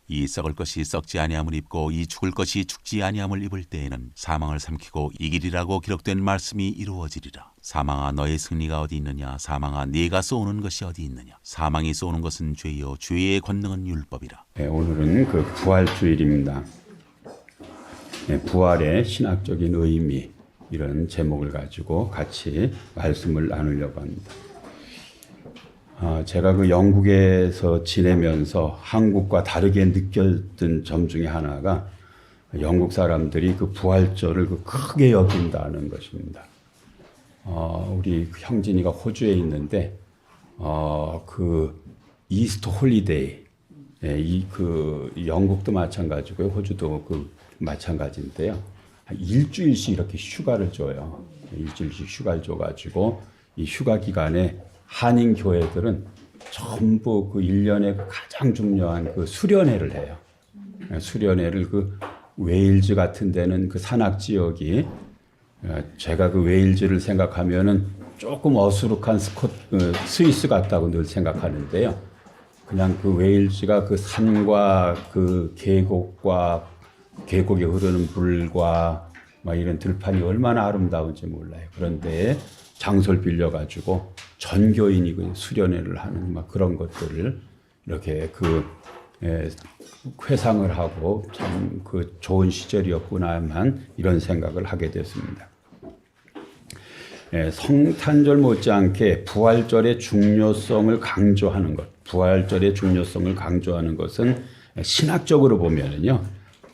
이 썩을 것이 썩지 아니함을 입고 이 죽을 것이 죽지 아니함을 입을 때에는 사망을 삼키고 이기리라고 기록된 말씀이 이루어지리라. 사망아 너의 승리가 어디 있느냐. 사망아 네가 쏘는 것이 어디 있느냐. 사망이 쏘는 것은 죄요 죄의 권능은 율법이라. 네, 오늘은 그 부활주일입니다. 네, 부활의 신학적인 의미 이런 제목을 가지고 같이 말씀을 나누려고 합니다. 제가 그 영국에서 지내면서 한국과 다르게 느꼈던 점 중에 하나가 영국 사람들이 그 부활절을 그 크게 여긴다는 것입니다. 우리 형진이가 호주에 있는데 그 이스터 홀리데이, 그 영국도 마찬가지고요, 호주도 그 마찬가지인데요. 한 일주일씩 이렇게 휴가를 줘요. 일주일씩 휴가를 줘가지고 이 휴가 기간에 한인 교회들은 전부 그 1년에 가장 중요한 그 수련회를 해요. 수련회를 그 웨일즈 같은 데는 그 산악 지역이, 제가 그 웨일즈를 생각하면은 조금 어수룩한 스위스 같다고 늘 생각하는데요. 그냥 그 웨일즈가 그 산과 그 계곡에 흐르는 물과 막 이런 들판이 얼마나 아름다운지 몰라요. 그런데 장소를 빌려가지고 전교인이 그 수련회를 하는 막 그런 것들을 이렇게 회상을 하고 참 그 좋은 시절이었구나만 이런 생각을 하게 됐습니다. 성탄절 못지않게 부활절의 중요성을 강조하는 것, 부활절의 중요성을 강조하는 것은 신학적으로 보면은요,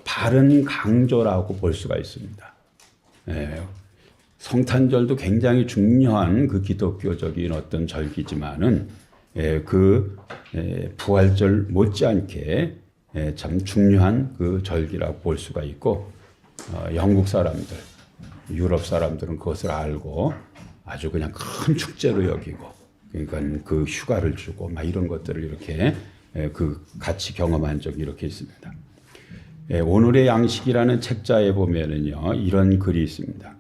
바른 강조라고 볼 수가 있습니다. 성탄절도 굉장히 중요한 그 기독교적인 어떤 절기지만은 부활절 못지않게 참 중요한 그 절기라고 볼 수가 있고, 영국 사람들, 유럽 사람들은 그것을 알고 아주 그냥 큰 축제로 여기고, 그러니까 그 휴가를 주고 막 이런 것들을 이렇게 그 같이 경험한 적이 이렇게 있습니다. 오늘의 양식이라는 책자에 보면은요, 이런 글이 있습니다.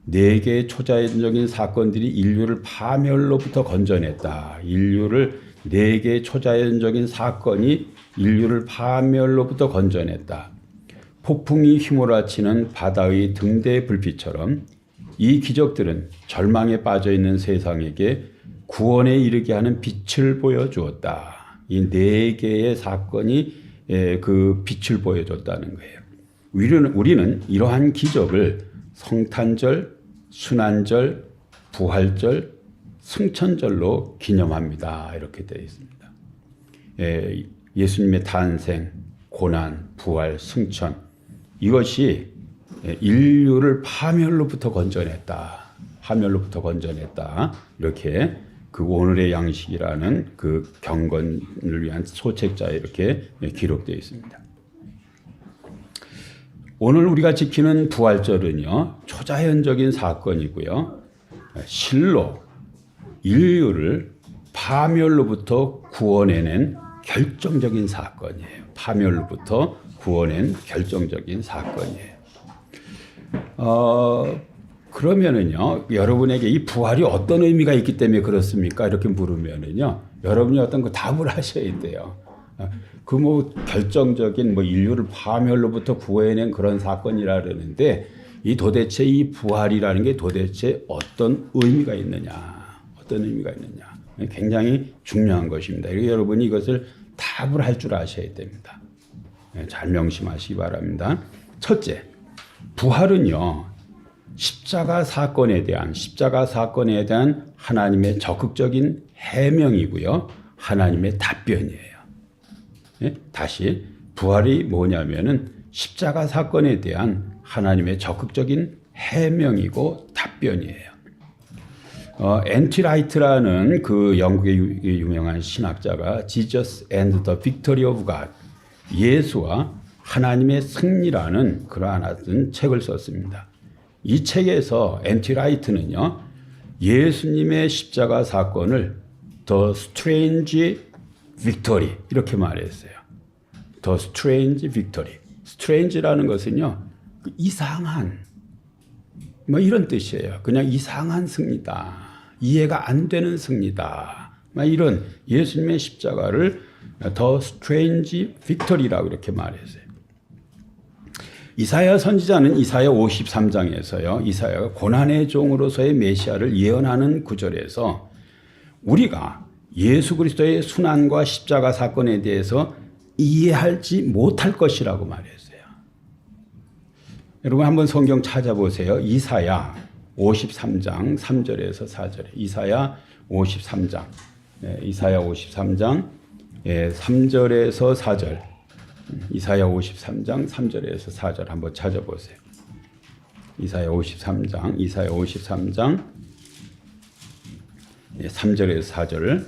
4개의 초자연적인 사건들이 인류를 파멸로부터 건져냈다. 4개의 초자연적인 사건이 인류를 파멸로부터 건져냈다. 폭풍이 휘몰아치는 바다의 등대 불빛처럼 이 기적들은 절망에 빠져있는 세상에게 구원에 이르게 하는 빛을 보여주었다. 이 4개의 사건이 그 빛을 보여줬다는 거예요. 우리는 이러한 기적을 성탄절, 순환절, 부활절, 승천절로 기념합니다. 이렇게 되어 있습니다. 예수님의 탄생, 고난, 부활, 승천, 이것이 인류를 파멸로부터 건져냈다. 파멸로부터 건져냈다. 이렇게 그 오늘의 양식이라는 그 경건을 위한 소책자에 이렇게 기록되어 있습니다. 오늘 우리가 지키는 부활절은요, 초자연적인 사건이고요, 실로 인류를 파멸로부터 구원해낸 결정적인 사건이에요. 파멸로부터 구원해낸 결정적인 사건이에요. 그러면은요, 여러분에게 이 부활이 어떤 의미가 있기 때문에 그렇습니까? 이렇게 물으면은요, 여러분이 어떤 그 답을 하셔야 돼요. 그 결정적인 인류를 파멸로부터 구해낸 그런 사건이라 그러는데, 도대체 이 부활이라는 게 도대체 어떤 의미가 있느냐, 굉장히 중요한 것입니다. 여러분이 이것을 답을 할 줄 아셔야 됩니다. 잘 명심하시기 바랍니다. 첫째, 부활은요, 십자가 사건에 대한 하나님의 적극적인 해명이고요, 하나님의 답변이에요. 다시, 부활이 뭐냐면은 십자가 사건에 대한 하나님의 적극적인 해명이고 답변이에요. 엔티 라이트라는 그 영국의 유명한 신학자가 Jesus and the Victory of God, 예수와 하나님의 승리라는 그러한 책을 썼습니다. 이 책에서 엔티 라이트는요, 예수님의 십자가 사건을 The Strange Victory 이렇게 말했어요. The Strange Victory. Strange라는 것은요, 이상한, 이런 뜻이에요. 그냥 이상한 승리다. 이해가 안 되는 승리다. 이런 예수님의 십자가를 The Strange Victory라고 이렇게 말했어요. 이사야 선지자는 이사야 53장에서요. 이사야가 고난의 종으로서의 메시아를 예언하는 구절에서 우리가 예수 그리스도의 순환과 십자가 사건에 대해서 이해하지 못할 것이라고 말했어요. 여러분 한번 성경 찾아보세요. 이사야 53장 3절에서 4절에 이사야 53장 이사야 53장 3절에서 4절 이사야 53장 3절에서 4절 한번 찾아보세요. 이사야 53장 3절에서 4절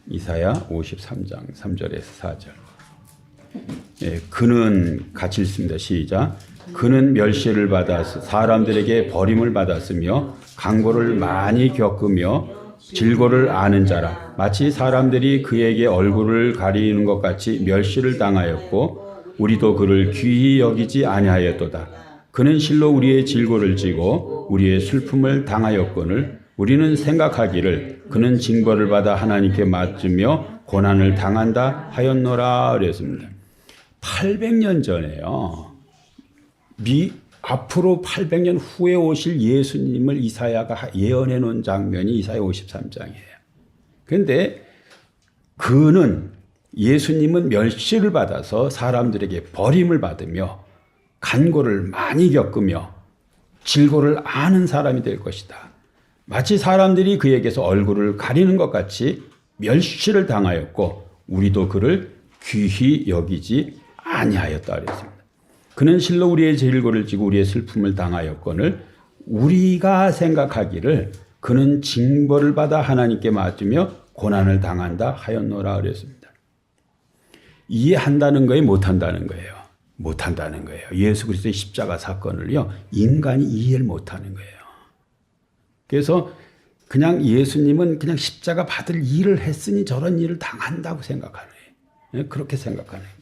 이사야 53장 3절에서 4절 그는 같이 읽습니다. 시작. 그는 멸시를 받아서 사람들에게 버림을 받았으며 강고를 많이 겪으며 질고를 아는 자라. 마치 사람들이 그에게 얼굴을 가리는 것 같이 멸시를 당하였고 우리도 그를 귀히 여기지 아니하였도다. 그는 실로 우리의 질고를 지고 우리의 슬픔을 당하였거늘 우리는 생각하기를 그는 징벌을 받아 하나님께 맞으며 고난을 당한다 하였노라 그랬습니다. 800년 전에요. 앞으로 800년 후에 오실 예수님을 이사야가 예언해 놓은 장면이 이사야 53장이에요. 그런데 그는 예수님은 멸시를 받아서 사람들에게 버림을 받으며 간고를 많이 겪으며 질고를 아는 사람이 될 것이다. 마치 사람들이 그에게서 얼굴을 가리는 것 같이 멸시를 당하였고 우리도 그를 귀히 여기지 아니하였다 그랬습니다. 그는 실로 우리의 질고를 지고 우리의 슬픔을 당하였거늘 우리가 생각하기를 그는 징벌을 받아 하나님께 맞으며 고난을 당한다 하였노라 그랬습니다. 이해한다는 거예요? 못한다는 거예요? 못한다는 거예요. 예수 그리스도의 십자가 사건을요. 인간이 이해를 못하는 거예요. 그래서 그냥 예수님은 그냥 십자가 받을 일을 했으니 저런 일을 당한다고 생각하는 거예요. 그렇게 생각하는 거예요.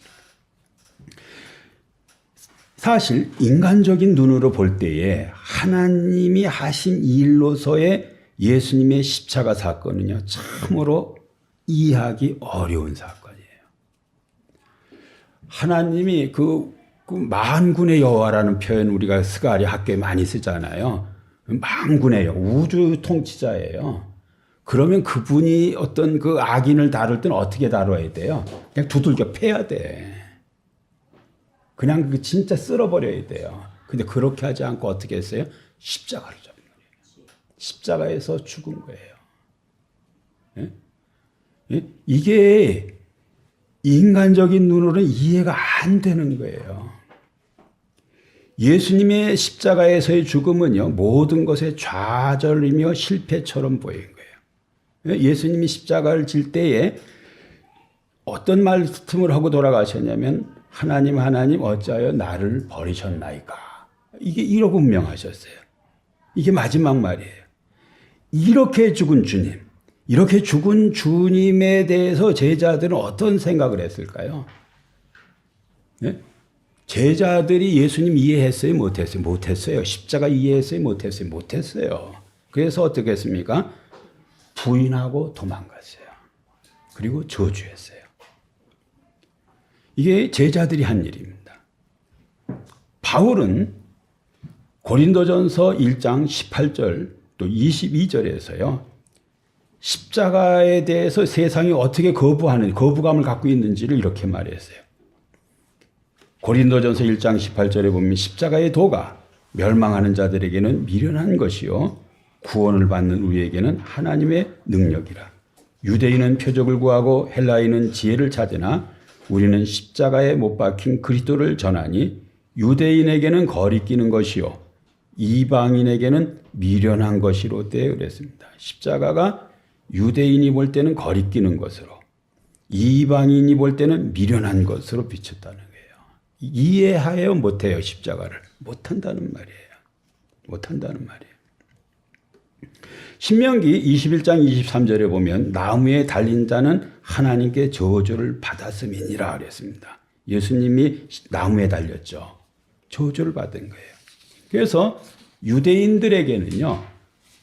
사실 인간적인 눈으로 볼 때에 하나님이 하신 일로서의 예수님의 십자가 사건은요. 참으로 이해하기 어려운 사건이에요. 하나님이 그 만군의 여호와라는 표현 우리가 스가랴 학교에 많이 쓰잖아요. 만군의 여호와, 우주 통치자예요. 그러면 그분이 어떤 그 악인을 다룰 때는 어떻게 다뤄야 돼요? 그냥 두들겨 패야 돼. 그냥 그 진짜 쓸어버려야 돼요. 근데 그렇게 하지 않고 어떻게 했어요? 십자가를 잡은 거예요. 십자가에서 죽은 거예요. 예? 예? 이게 인간적인 눈으로는 이해가 안 되는 거예요. 예수님의 십자가에서의 죽음은요, 모든 것의 좌절이며 실패처럼 보인 거예요. 예수님이 십자가를 질 때에 어떤 말씀을 하고 돌아가셨냐면 하나님 하나님 어찌하여 나를 버리셨나이까. 이게 이러고 운명하셨어요. 이게 마지막 말이에요. 이렇게 죽은 주님, 이렇게 죽은 주님에 대해서 제자들은 어떤 생각을 했을까요? 네? 제자들이 예수님 이해했어요? 못했어요? 못했어요. 십자가 이해했어요? 못했어요? 못했어요. 그래서 어떻게 했습니까? 부인하고 도망갔어요. 그리고 저주했어요. 이게 제자들이 한 일입니다. 바울은 고린도전서 1장 18절 또 22절에서요. 십자가에 대해서 세상이 어떻게 거부감을 갖고 있는지를 이렇게 말했어요. 고린도전서 1장 18절에 보면 십자가의 도가 멸망하는 자들에게는 미련한 것이요 구원을 받는 우리에게는 하나님의 능력이라. 유대인은 표적을 구하고 헬라인은 지혜를 찾으나 우리는 십자가에 못 박힌 그리스도를 전하니 유대인에게는 거리끼는 것이요 이방인에게는 미련한 것이로되 그랬습니다. 십자가가 유대인이 볼 때는 거리끼는 것으로 이방인이 볼 때는 미련한 것으로 비쳤다는 거예요. 이해해요? 못해요? 십자가를? 못한다는 말이에요. 못한다는 말이에요. 신명기 21장 23절에 보면 나무에 달린 자는 하나님께 저주를 받았음이니라 그랬습니다. 예수님이 나무에 달렸죠. 저주를 받은 거예요. 그래서 유대인들에게는요.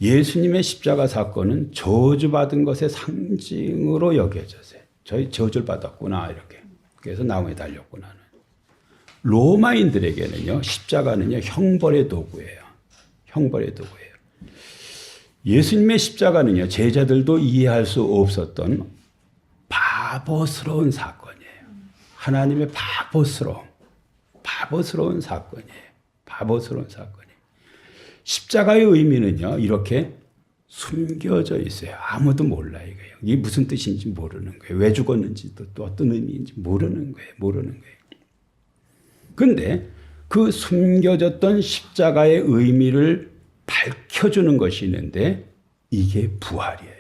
예수님의 십자가 사건은 저주받은 것의 상징으로 여겨졌어요. 저희 저주를 받았구나 이렇게. 그래서 나무에 달렸구나. 로마인들에게는요 십자가는요 형벌의 도구예요. 형벌의 도구예요. 예수님의 십자가는요 제자들도 이해할 수 없었던 바보스러운 사건이에요. 하나님의 바보스러운 사건이에요. 바보스러운 사건이에요. 십자가의 의미는요 이렇게 숨겨져 있어요. 아무도 몰라요. 이게 무슨 뜻인지 모르는 거예요. 왜 죽었는지도 또 어떤 의미인지 모르는 거예요. 그런데 그 숨겨졌던 십자가의 의미를 밝혀주는 것이 있는데 이게 부활이에요.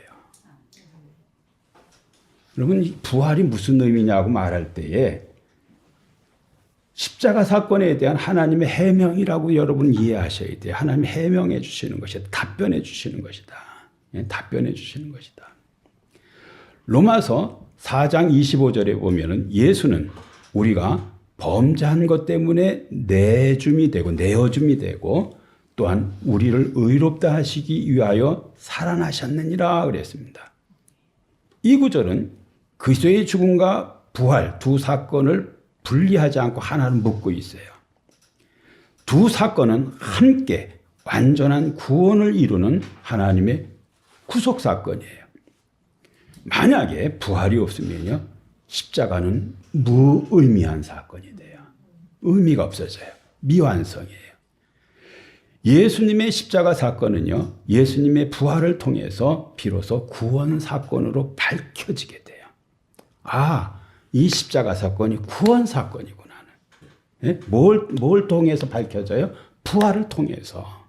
여러분 이 부활이 무슨 의미냐고 말할 때에 십자가 사건에 대한 하나님의 해명이라고 여러분 이해하셔야 돼요. 하나님이 해명해 주시는 것이다. 답변해 주시는 것이다. 답변해 주시는 것이다. 로마서 4장 25절에 보면은 예수는 우리가 범죄한 것 때문에 내줌이 되고 또한 우리를 의롭다 하시기 위하여 살아나셨느니라 그랬습니다. 이 구절은 그리스도의 죽음과 부활 두 사건을 분리하지 않고 하나를 묶고 있어요. 두 사건은 함께 완전한 구원을 이루는 하나님의 구속 사건이에요. 만약에 부활이 없으면요, 십자가는 무의미한 사건이 돼요. 의미가 없어져요. 미완성이에요. 예수님의 십자가 사건은요, 예수님의 부활을 통해서 비로소 구원 사건으로 밝혀지게 돼요. 아, 이 십자가 사건이 구원 사건이구나. 예? 뭘 통해서 밝혀져요? 부활을 통해서.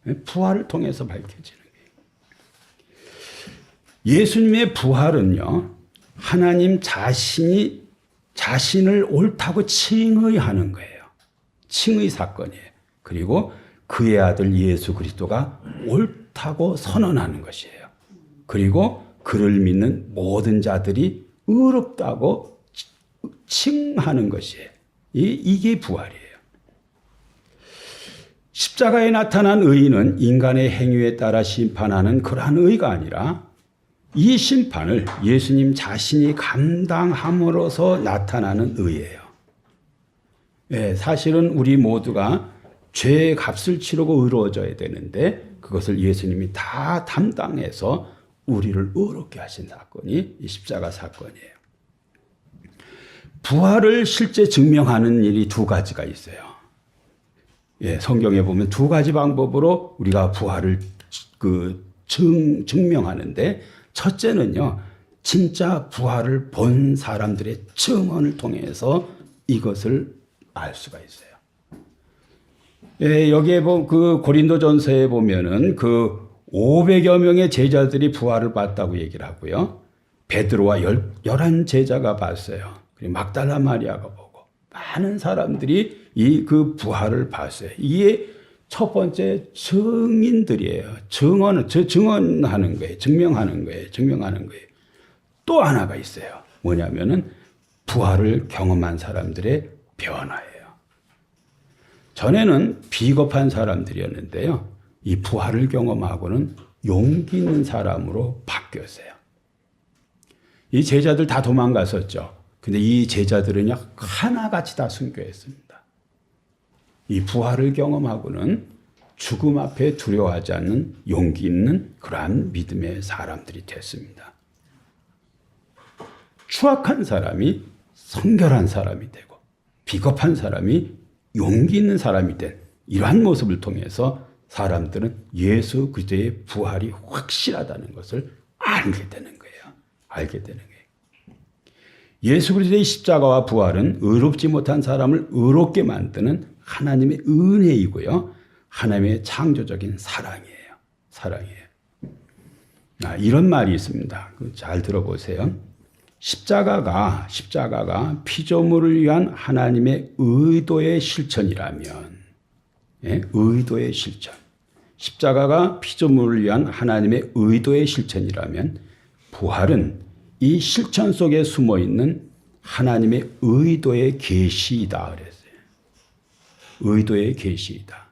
예? 부활을 통해서 밝혀지는 거예요. 예수님의 부활은요, 하나님 자신을 옳다고 칭의하는 거예요. 칭의 사건이에요. 그리고 그의 아들 예수 그리스도가 옳다고 선언하는 것이에요. 그리고 그를 믿는 모든 자들이 의롭다고 칭하는 것이에요. 이게 부활이에요. 십자가에 나타난 의는 인간의 행위에 따라 심판하는 그러한 의가 아니라 이 심판을 예수님 자신이 감당함으로써 나타나는 의예요. 예, 사실은 우리 모두가 죄의 값을 치르고 의로워져야 되는데 그것을 예수님이 다 담당해서 우리를 의롭게 하신 사건이 이 십자가 사건이에요. 부활을 실제 증명하는 일이 두 가지가 있어요. 예, 성경에 보면 두 가지 방법으로 우리가 부활을 증명하는데 첫째는요, 진짜 부활을 본 사람들의 증언을 통해서 이것을 알 수가 있어요. 예, 여기에 그 고린도전서에 보면은 그 500여 명의 제자들이 부활을 봤다고 얘기를 하고요. 베드로와 11 제자가 봤어요. 그리고 막달라 마리아가 보고 많은 사람들이 그 부활을 봤어요. 이게 첫 번째 증인들이에요. 증언하는 거예요. 증명하는 거예요. 또 하나가 있어요. 뭐냐면은 부활을 경험한 사람들의 변화예요. 전에는 비겁한 사람들이었는데요. 이 부활을 경험하고는 용기 있는 사람으로 바뀌었어요. 이 제자들 다 도망갔었죠. 근데 이 제자들은요, 하나같이 다 순교했습니다. 이 부활을 경험하고는 죽음 앞에 두려워하지 않는 용기 있는 그러한 믿음의 사람들이 됐습니다. 추악한 사람이 성결한 사람이 되고 비겁한 사람이 용기 있는 사람이 된 이러한 모습을 통해서 사람들은 예수 그리스도의 부활이 확실하다는 것을 알게 되는 거예요. 알게 되는 거예요. 예수 그리스도의 십자가와 부활은 의롭지 못한 사람을 의롭게 만드는 하나님의 은혜이고요. 하나님의 창조적인 사랑이에요. 사랑이에요. 이런 말이 있습니다. 잘 들어보세요. 십자가가 피조물을 위한 하나님의 의도의 실천이라면, 예? 의도의 실천. 십자가가 피조물을 위한 하나님의 의도의 실천이라면 부활은 이 실천 속에 숨어 있는 하나님의 의도의 계시이다 그랬어요. 의도의 계시이다.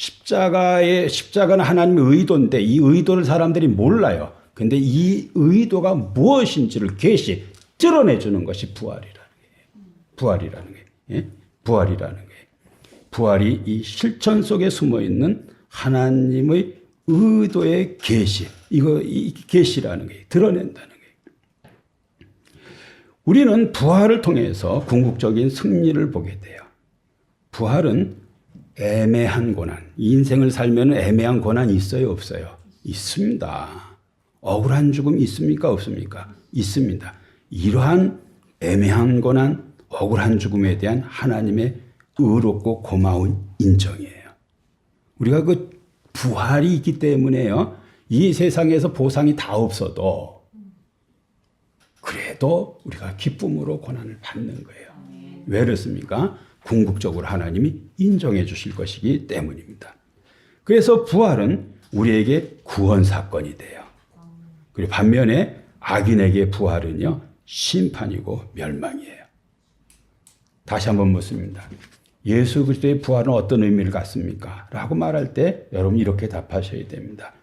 십자가는 하나님의 의도인데 이 의도를 사람들이 몰라요. 근데 이 의도가 무엇인지를 계시 드러내주는 것이 부활이라는 거예요. 부활이라는 거예요. 예? 부활이라는 거예요. 부활이 이 실천 속에 숨어 있는 하나님의 의도의 계시, 이 계시라는 거예요. 드러낸다는 거예요. 우리는 부활을 통해서 궁극적인 승리를 보게 돼요. 부활은 애매한 고난, 인생을 살면 애매한 고난이 있어요, 없어요? 있습니다. 억울한 죽음 있습니까, 없습니까? 있습니다. 이러한 애매한 고난, 억울한 죽음에 대한 하나님의 의롭고 고마운 인정이에요. 우리가 그 부활이 있기 때문에요, 이 세상에서 보상이 다 없어도 그래도 우리가 기쁨으로 고난을 받는 거예요. 왜 그렇습니까? 궁극적으로 하나님이 인정해 주실 것이기 때문입니다. 그래서 부활은 우리에게 구원 사건이 돼요. 그리고 반면에 악인에게 부활은요, 심판이고 멸망이에요. 다시 한번 묻습니다. 예수 그리스도의 부활은 어떤 의미를 갖습니까? 라고 말할 때 여러분 이렇게 답하셔야 됩니다.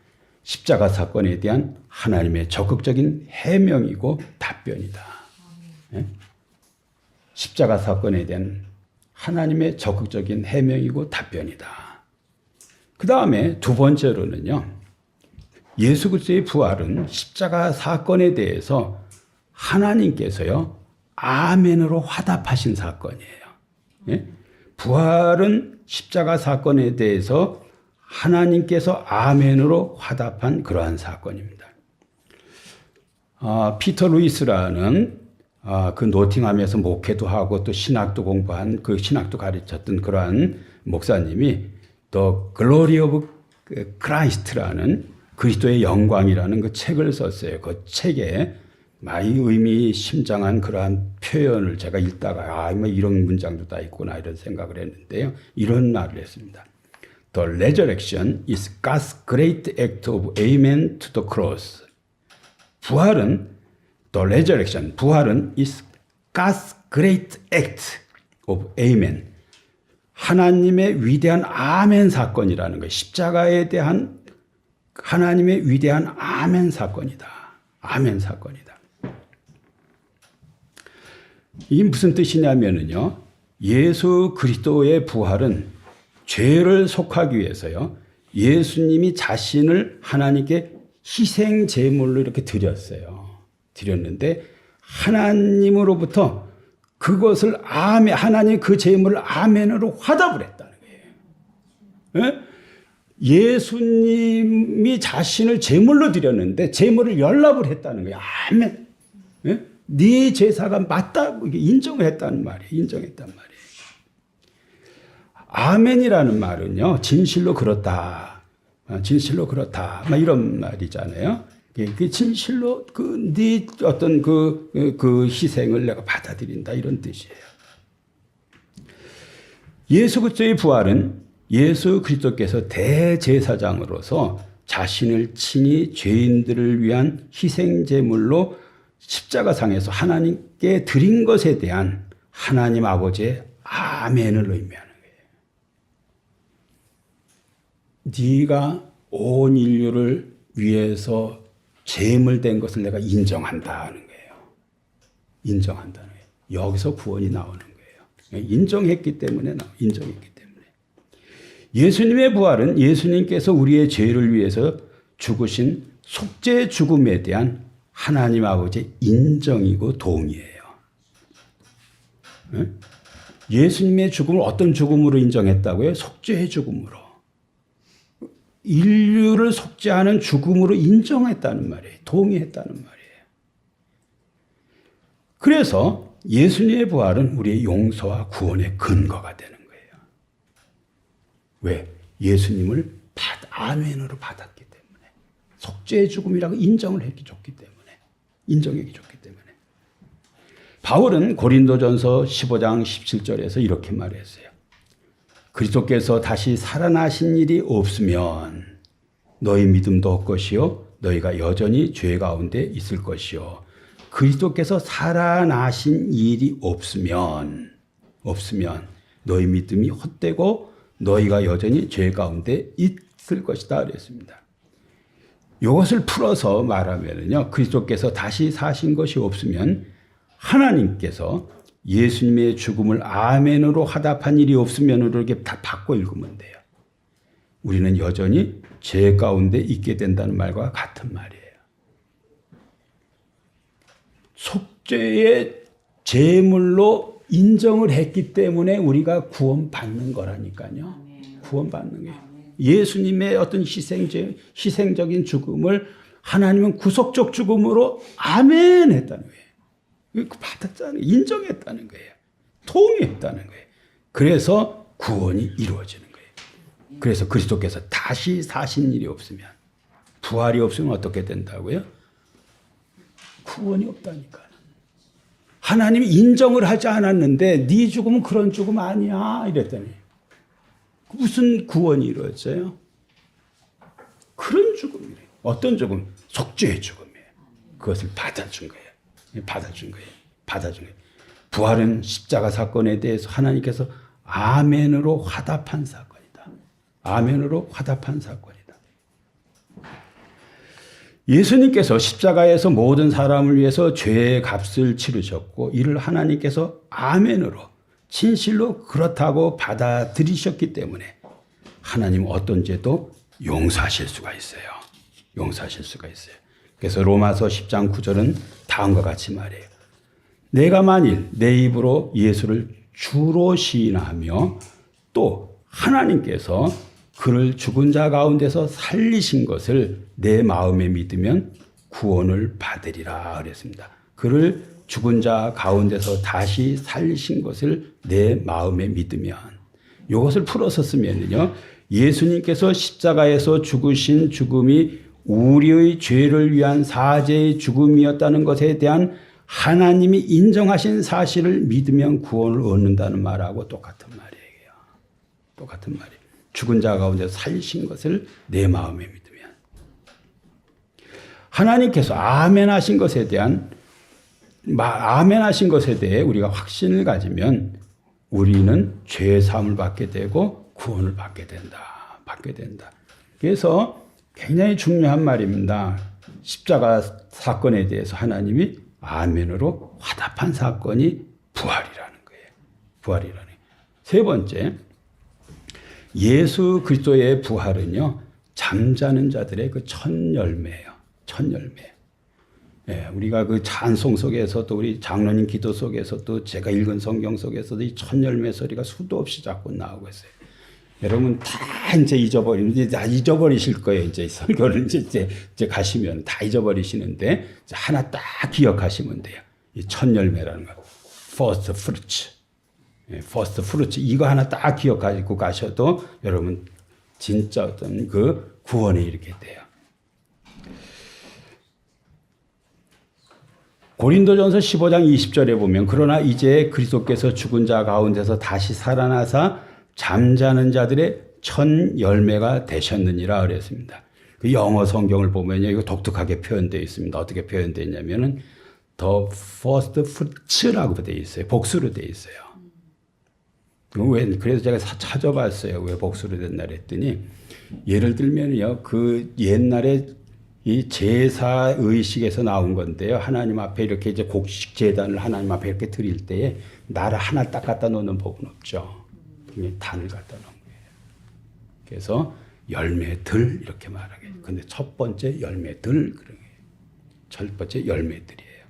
십자가 사건에 대한 하나님의 적극적인 해명이고 답변이다. 네? 십자가 사건에 대한 하나님의 적극적인 해명이고 답변이다. 그 다음에 두 번째로는요, 예수 그리스도의 부활은 십자가 사건에 대해서 하나님께서요, 아멘으로 화답하신 사건이에요. 예? 부활은 십자가 사건에 대해서 하나님께서 아멘으로 화답한 그러한 사건입니다. 피터 루이스라는 그 노팅함에서 목회도 하고 또 신학도 공부한, 그 신학도 가르쳤던 그러한 목사님이 The Glory of Christ라는 그리스도의 영광이라는 그 책을 썼어요. 그 책에 많이 의미심장한 그러한 표현을 제가 읽다가 뭐 이런 문장도 다 있구나 이런 생각을 했는데요. 이런 말을 했습니다. The resurrection is God's great act of amen to the cross. 부활은 The resurrection, 부활은 is God's great act of amen. 하나님의 위대한 아멘 사건이라는 거예요. 십자가에 대한 하나님의 위대한 아멘 사건이다. 아멘 사건이다. 이게 무슨 뜻이냐면요, 예수 그리스도의 부활은 죄를 속하기 위해서요, 예수님이 자신을 하나님께 희생 제물로 이렇게 드렸는데 하나님으로부터 그것을 아멘, 하나님 그 제물을 아멘으로 화답을 했다는 거예요. 예? 예수님이 자신을 제물로 드렸는데 제물을 연락을 했다는 거예요. 아멘. 예? 네 제사가 맞다고 인정을 했다는 말이에요. 인정했단 말이에요. 아멘이라는 말은요, 진실로 그렇다. 진실로 그렇다. 막 이런 말이잖아요. 그 진실로 네 어떤 그 희생을 내가 받아들인다. 이런 뜻이에요. 예수 그리스도의 부활은 예수 그리스도께서 대제사장으로서 자신을 친히 죄인들을 위한 희생제물로 십자가상에서 하나님께 드린 것에 대한 하나님 아버지의 아멘을 의미하는 거예요. 네가 온 인류를 위해서 제물된 것을 내가 인정한다는 거예요. 인정한다는 거예요. 여기서 구원이 나오는 거예요. 인정했기 때문에 인정했기 때문에. 예수님의 부활은 예수님께서 우리의 죄를 위해서 죽으신 속죄 죽음에 대한 하나님 아버지의 인정이고 동의예요. 예수님의 죽음을 어떤 죽음으로 인정했다고요? 속죄의 죽음으로. 인류를 속죄하는 죽음으로 인정했다는 말이에요. 동의했다는 말이에요. 그래서 예수님의 부활은 우리의 용서와 구원의 근거가 되는 거예요. 왜? 예수님을 아멘으로 받았기 때문에. 속죄의 죽음이라고 인정을 했기 좋기 때문에. 인정하기 좋기 때문에. 바울은 고린도전서 15장 17절에서 이렇게 말했어요. 그리스도께서 다시 살아나신 일이 없으면 너희 믿음도 없것이요 너희가 여전히 죄 가운데 있을 것이요. 그리스도께서 살아나신 일이 없으면 너희 믿음이 헛되고 너희가 여전히 죄 가운데 있을 것이다 그랬습니다. 이것을 풀어서 말하면요, 그리스도께서 다시 사신 것이 없으면 하나님께서 예수님의 죽음을 아멘으로 화답한 일이 없으면으로 이렇게 다 바꿔 읽으면 돼요. 우리는 여전히 죄 가운데 있게 된다는 말과 같은 말이에요. 속죄의 제물로 인정을 했기 때문에 우리가 구원받는 거라니까요. 구원받는 거예요. 예수님의 어떤 희생적인 죽음을 하나님은 구속적 죽음으로 아멘 했다는 거예요. 받았다는 거예요. 인정했다는 거예요. 통일했다는 거예요. 그래서 구원이 이루어지는 거예요. 그래서 그리스도께서 다시 사신 일이 없으면, 부활이 없으면 어떻게 된다고요? 구원이 없다니까. 하나님이 인정을 하지 않았는데 네 죽음은 그런 죽음 아니야 이랬더니 무슨 구원이 이루어져요? 그런 죽음이래요. 어떤 죽음? 속죄의 죽음이에요. 그것을 받아준 거예요. 받아준 거예요. 받아준 거예요. 부활은 십자가 사건에 대해서 하나님께서 아멘으로 화답한 사건이다. 아멘으로 화답한 사건이다. 예수님께서 십자가에서 모든 사람을 위해서 죄의 값을 치르셨고 이를 하나님께서 아멘으로 진실로 그렇다고 받아들이셨기 때문에 하나님은 어떤 죄도 용서하실 수가 있어요. 용서하실 수가 있어요. 그래서 로마서 10장 9절은 다음과 같이 말해요. 내가 만일 내 입으로 예수를 주로 시인하며 또 하나님께서 그를 죽은 자 가운데서 살리신 것을 내 마음에 믿으면 구원을 받으리라 그랬습니다. 그를 죽은 자 가운데서 다시 살리신 것을 내 마음에 믿으면, 이것을 풀어서 쓰면요, 예수님께서 십자가에서 죽으신 죽음이 우리의 죄를 위한 사죄의 죽음이었다는 것에 대한 하나님이 인정하신 사실을 믿으면 구원을 얻는다는 말하고 똑같은 말이에요. 똑같은 말이에요. 죽은 자 가운데 살리신 것을 내 마음에 믿으면, 하나님께서 아멘하신 것에 대한 아멘하신 것에 대해 우리가 확신을 가지면 우리는 죄 사함을 받게 되고 구원을 받게 된다. 받게 된다. 그래서 굉장히 중요한 말입니다. 십자가 사건에 대해서 하나님이 아멘으로 화답한 사건이 부활이라는 거예요. 부활이라는 거예요. 세 번째, 예수 그리스도의 부활은요, 잠자는 자들의 그 첫 열매예요. 첫 열매. 예, 우리가 그 찬송 속에서도 우리 장로님 기도 속에서도 제가 읽은 성경 속에서도 이 첫 열매 소리가 수도 없이 자꾸 나오고 있어요. 여러분 다 이제 다 잊어버리실 거예요. 이제 설교를 이제 가시면 다 잊어버리시는데 이제 하나 딱 기억하시면 돼요. 이 첫 열매라는 거. First fruits. First fruits. 이거 하나 딱 기억하시고 가셔도 여러분 진짜 어떤 그 구원이 이렇게 돼요. 고린도전서 15장 20절에 보면 그러나 이제 그리스도께서 죽은 자 가운데서 다시 살아나사 잠자는 자들의 첫 열매가 되셨느니라 그랬습니다. 그 영어 성경을 보면요, 이거 독특하게 표현되어 있습니다. 어떻게 표현되어 있냐면은 the first fruits라고 되어 있어요. 복수로 되어 있어요. 그래서 제가 찾아봤어요. 왜 복수로 됐나 그랬더니 예를 들면요, 그 옛날에 이 제사 의식에서 나온 건데요. 하나님 앞에 이렇게 이제 곡식 제단을 하나님 앞에 이렇게 드릴 때에 나를 하나 딱 갖다 놓는 법은 없죠. 단을 갖다 놓은 거예요. 그래서 열매들 이렇게 말하게. 근데 첫 번째 열매들 그런 거예요. 첫 번째 열매들이에요.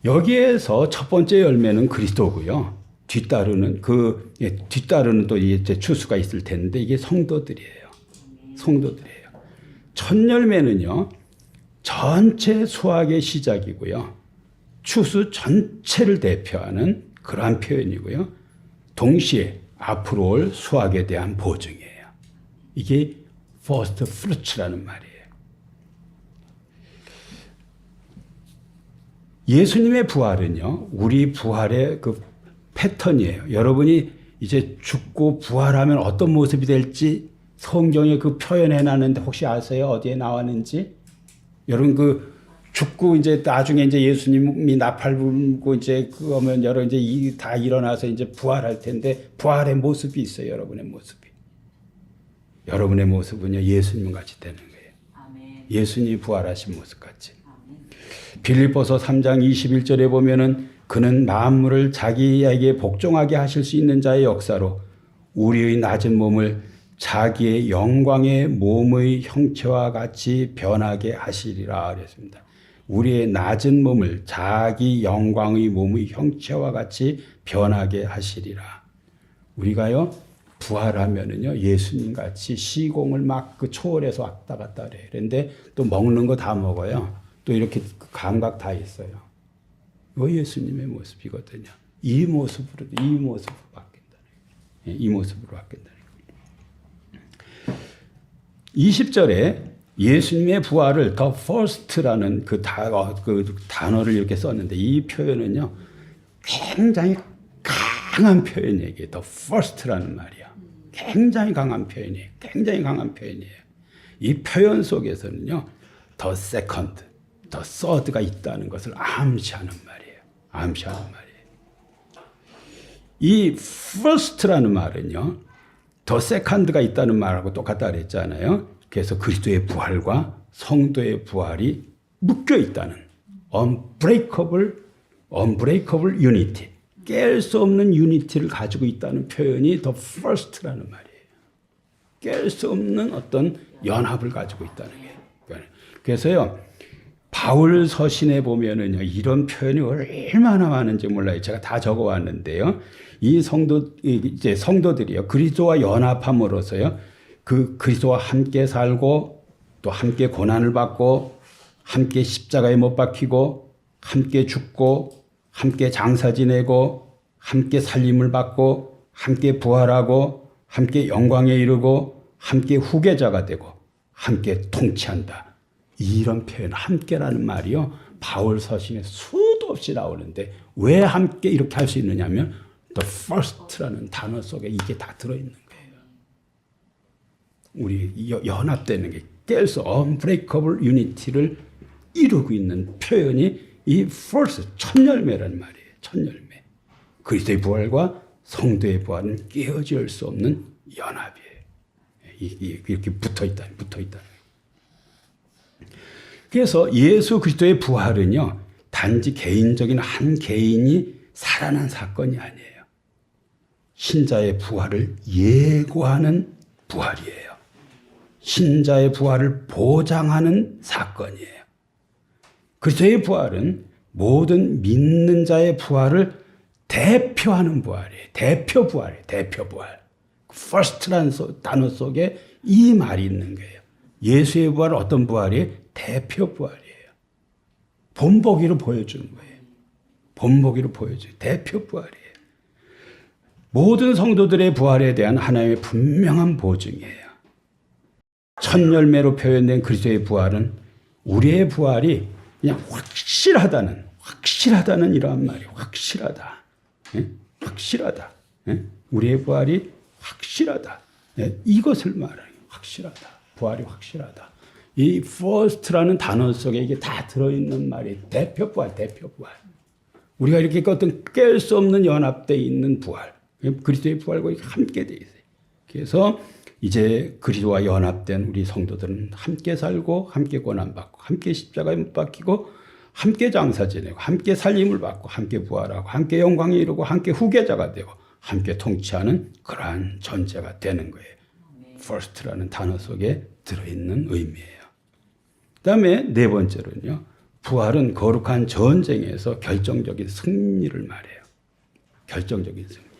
여기에서 첫 번째 열매는 그리스도고요. 뒤따르는 또 이제 추수가 있을 텐데 이게 성도들이에요. 성도들이에요. 첫 열매는요, 전체 수확의 시작이고요. 추수 전체를 대표하는 그러한 표현이고요. 동시에 앞으로 올 수확에 대한 보증이에요. 이게 first fruits라는 말이에요. 예수님의 부활은요, 우리 부활의 그 패턴이에요. 여러분이 이제 죽고 부활하면 어떤 모습이 될지 성경에 그 표현해 놨는데 혹시 아세요? 어디에 나왔는지? 여러분 그 죽고 이제 나중에 이제 예수님이 나팔 불고 이제 그러면 여러분 이제 다 일어나서 이제 부활할 텐데 부활의 모습이 있어요. 여러분의 모습이. 여러분의 모습은요, 예수님 같이 되는 거예요. 예수님이 부활하신 모습 같이. 빌립보서 3장 21절에 보면은 그는 만물을 자기에게 복종하게 하실 수 있는 자의 역사로 우리의 낮은 몸을 자기의 영광의 몸의 형체와 같이 변하게 하시리라 그랬습니다. 우리의 낮은 몸을 자기 영광의 몸의 형체와 같이 변하게 하시리라. 우리가요 부활하면은요 예수님 같이 시공을 막 그 초월해서 왔다 갔다 그래요. 그런데 또 먹는 거 다 먹어요. 또 이렇게 감각 다 있어요. 이거 예수님의 모습이거든요. 이 모습으로 바뀐다는 거예요. 이 모습으로 바뀐다는 거예요. 20절에 예수님의 부활을 the first라는 그 단어를 이렇게 썼는데 이 표현은요 굉장히 강한 표현이에요. the first라는 말이야. 굉장히 강한 표현이에요. 굉장히 강한 표현이에요. 이 표현 속에서는요 the second, the third가 있다는 것을 암시하는 말이에요. 암시하는 말이에요. 이 first라는 말은요 the second가 있다는 말하고 똑같다 그랬잖아요. 그래서 그리스도의 부활과 성도의 부활이 묶여 있다는 unbreakable unity, 깰 수 없는 유니티를 가지고 있다는 표현이 the first라는 말이에요. 깰 수 없는 어떤 연합을 가지고 있다는 게. 그래서요 바울 서신에 보면은요 이런 표현이 얼마나 많은지 몰라요. 제가 다 적어왔는데요. 이 성도들이요 그리스도와 연합함으로써요 그 그리스도와 함께 살고 또 함께 고난을 받고 함께 십자가에 못 박히고 함께 죽고 함께 장사 지내고 함께 살림을 받고 함께 부활하고 함께 영광에 이르고 함께 후계자가 되고 함께 통치한다. 이런 표현 함께라는 말이요 바울 서신에 수도 없이 나오는데 왜 함께 이렇게 할 수 있느냐면 the first라는 단어 속에 이게 다 들어있는 거예요. 우리 연합되는 게 깰 수 unbreakable unity를 이루고 있는 표현이 이 first 첫 열매라는 말이에요. 첫 열매. 그리스도의 부활과 성도의 부활은 깨어질 수 없는 연합이에요. 이렇게 붙어 있다. 그래서 예수 그리스도의 부활은요 단지 개인적인 한 개인이 살아난 사건이 아니에요. 신자의 부활을 예고하는 부활이에요. 신자의 부활을 보장하는 사건이에요. 그리스도의 부활은 모든 믿는 자의 부활을 대표하는 부활이에요. 대표 부활이에요. 대표 부활. first라는 단어 속에 이 말이 있는 거예요. 예수의 부활은 어떤 부활이에요? 대표 부활이에요. 본보기로 보여주는 거예요. 본보기로 보여줘요. 대표 부활이에요. 모든 성도들의 부활에 대한 하나님의 분명한 보증이에요. 첫 열매로 표현된 그리스도의 부활은 우리의 부활이 그냥 확실하다는 이러한 말이에요. 확실하다. 확실하다. 우리의 부활이 확실하다. 이것을 말해요. 확실하다. 부활이 확실하다. 이 first라는 단어 속에 이게 다 들어있는 말이 대표 부활. 우리가 이렇게 어떤 깰 수 없는 연합되어 있는 부활. 그리스도의 부활과 함께 되어 있어요. 그래서 이제 그리스도와 연합된 우리 성도들은 함께 살고 함께 고난받고 함께 십자가에 못 박히고 함께 장사 지내고 함께 살림을 받고 함께 부활하고 함께 영광에 이르고 함께 후계자가 되고 함께 통치하는 그러한 존재가 되는 거예요. first라는 단어 속에 들어있는 의미예요. 그 다음에 네 번째로는요. 부활은 거룩한 전쟁에서 결정적인 승리를 말해요. 결정적인 승리.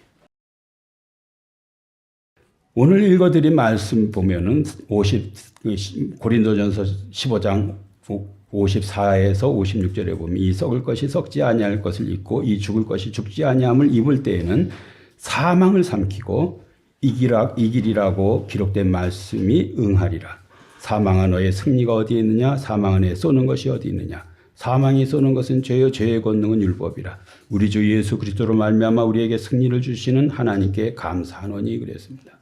오늘 읽어드린 말씀 보면은 고린도전서 15장 54에서 56절에 보면 이 썩을 것이 썩지 아니할 것을 입고 이 죽을 것이 죽지 아니함을 입을 때에는 사망을 삼키고 이기리라고 기록된 말씀이 응하리라. 사망아 너의 승리가 어디에 있느냐? 사망아 내 쏘는 것이 어디 있느냐? 사망이 쏘는 것은 죄요 죄의 권능은 율법이라. 우리 주 예수 그리스도로 말미암아 우리에게 승리를 주시는 하나님께 감사하노니 그랬습니다.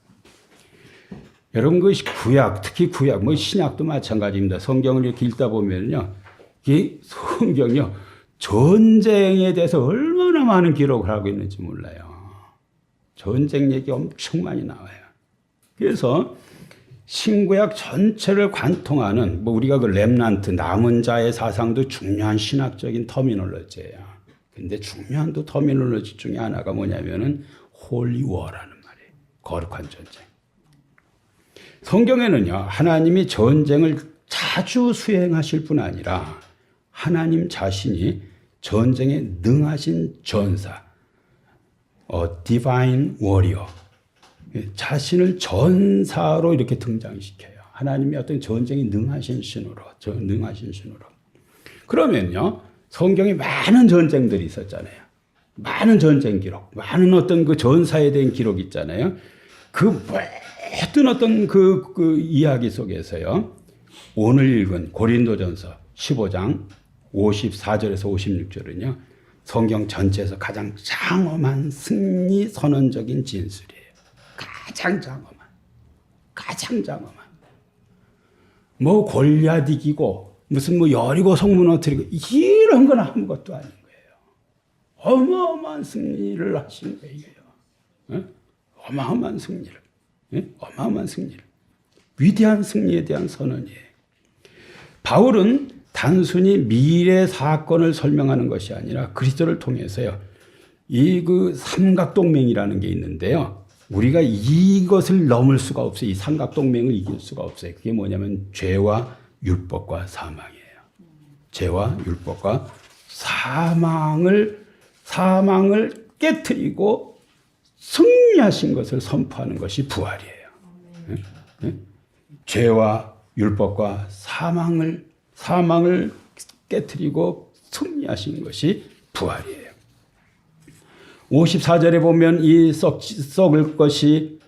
여러분 그 구약 특히 구약 신약도 마찬가지입니다. 성경을 이렇게 읽다 보면요, 이 성경이요 전쟁에 대해서 얼마나 많은 기록을 하고 있는지 몰라요. 전쟁 얘기 엄청 많이 나와요. 그래서 신구약 전체를 관통하는 뭐 우리가 그 렘난트 남은 자의 사상도 중요한 신학적인 터미놀로지예요. 근데 중요한 또 터미놀로지 중에 하나가 뭐냐면은 홀리워라는 말이에요. 거룩한 전쟁. 성경에는요, 하나님이 전쟁을 자주 수행하실 뿐 아니라 하나님 자신이 전쟁에 능하신 전사, divine warrior, 자신을 전사로 이렇게 등장시켜요. 하나님이 어떤 전쟁에 능하신 신으로. 그러면요, 성경에 많은 전쟁들이 있었잖아요. 많은 전쟁 기록, 많은 어떤 그 전사에 대한 기록이 있잖아요. 그 모든 어떤 그 이야기 속에서요, 오늘 읽은 고린도전서 15장 54절에서 56절은요, 성경 전체에서 가장 장엄한 승리 선언적인 진술이에요. 가장 장엄한. 뭐 골리앗 이기고 무슨 뭐 여리고 성 무너뜨리고 이런 건 아무것도 아닌 거예요. 어마어마한 승리를 하신 거예요. 어마어마한 승리를. 위대한 승리에 대한 선언이에요. 바울은 단순히 미래 사건을 설명하는 것이 아니라 그리스도를 통해서요, 이 그 삼각동맹이라는 게 있는데요, 우리가 이것을 넘을 수가 없어요. 이 삼각동맹을 이길 수가 없어요. 그게 뭐냐면 죄와 율법과 사망이에요. 죄와 율법과 사망을 깨트리고 승리하신 것을 선포하는 것이 부활이에요. 죄와 율법과 사망을 깨트리고 승리하신 것이 부활이에요. 54절에 보면 이 썩을 것이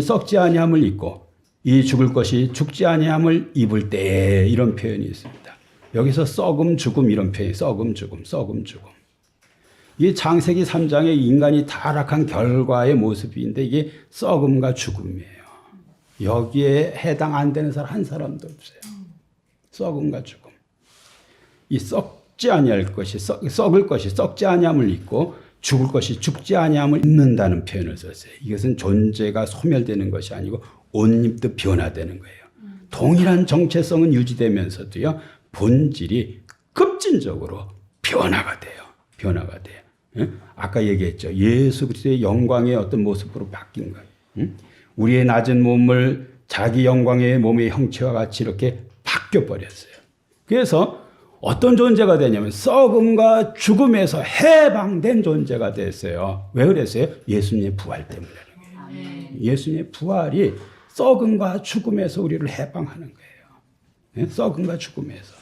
썩지 아니함을 입고 이 죽을 것이 죽지 아니함을 입을 때, 이런 표현이 있습니다. 여기서 썩음 죽음 이런 표현이, 썩음 죽음. 이게 창세기 3장의 인간이 타락한 결과의 모습인데 이게 썩음과 죽음이에요. 여기에 해당 안 되는 사람 한 사람도 없어요. 썩음과 죽음. 이 썩지 아니할 것이 썩을 것이 썩지 아니함을 입고 죽을 것이 죽지 아니함을 입는다는 표현을 썼어요. 이것은 존재가 소멸되는 것이 아니고 옷 입듯 변화되는 거예요. 동일한 정체성은 유지되면서도요, 본질이 급진적으로 변화가 돼요. 아까 얘기했죠. 예수 그리스도의 영광의 어떤 모습으로 바뀐 거예요. 우리의 낮은 몸을 자기 영광의 몸의 형체와 같이 이렇게 바뀌어 버렸어요. 그래서 어떤 존재가 되냐면 썩음과 죽음에서 해방된 존재가 됐어요. 왜 그랬어요? 예수님의 부활 때문에. 예수님의 부활이 썩음과 죽음에서 우리를 해방하는 거예요. 썩음과 죽음에서.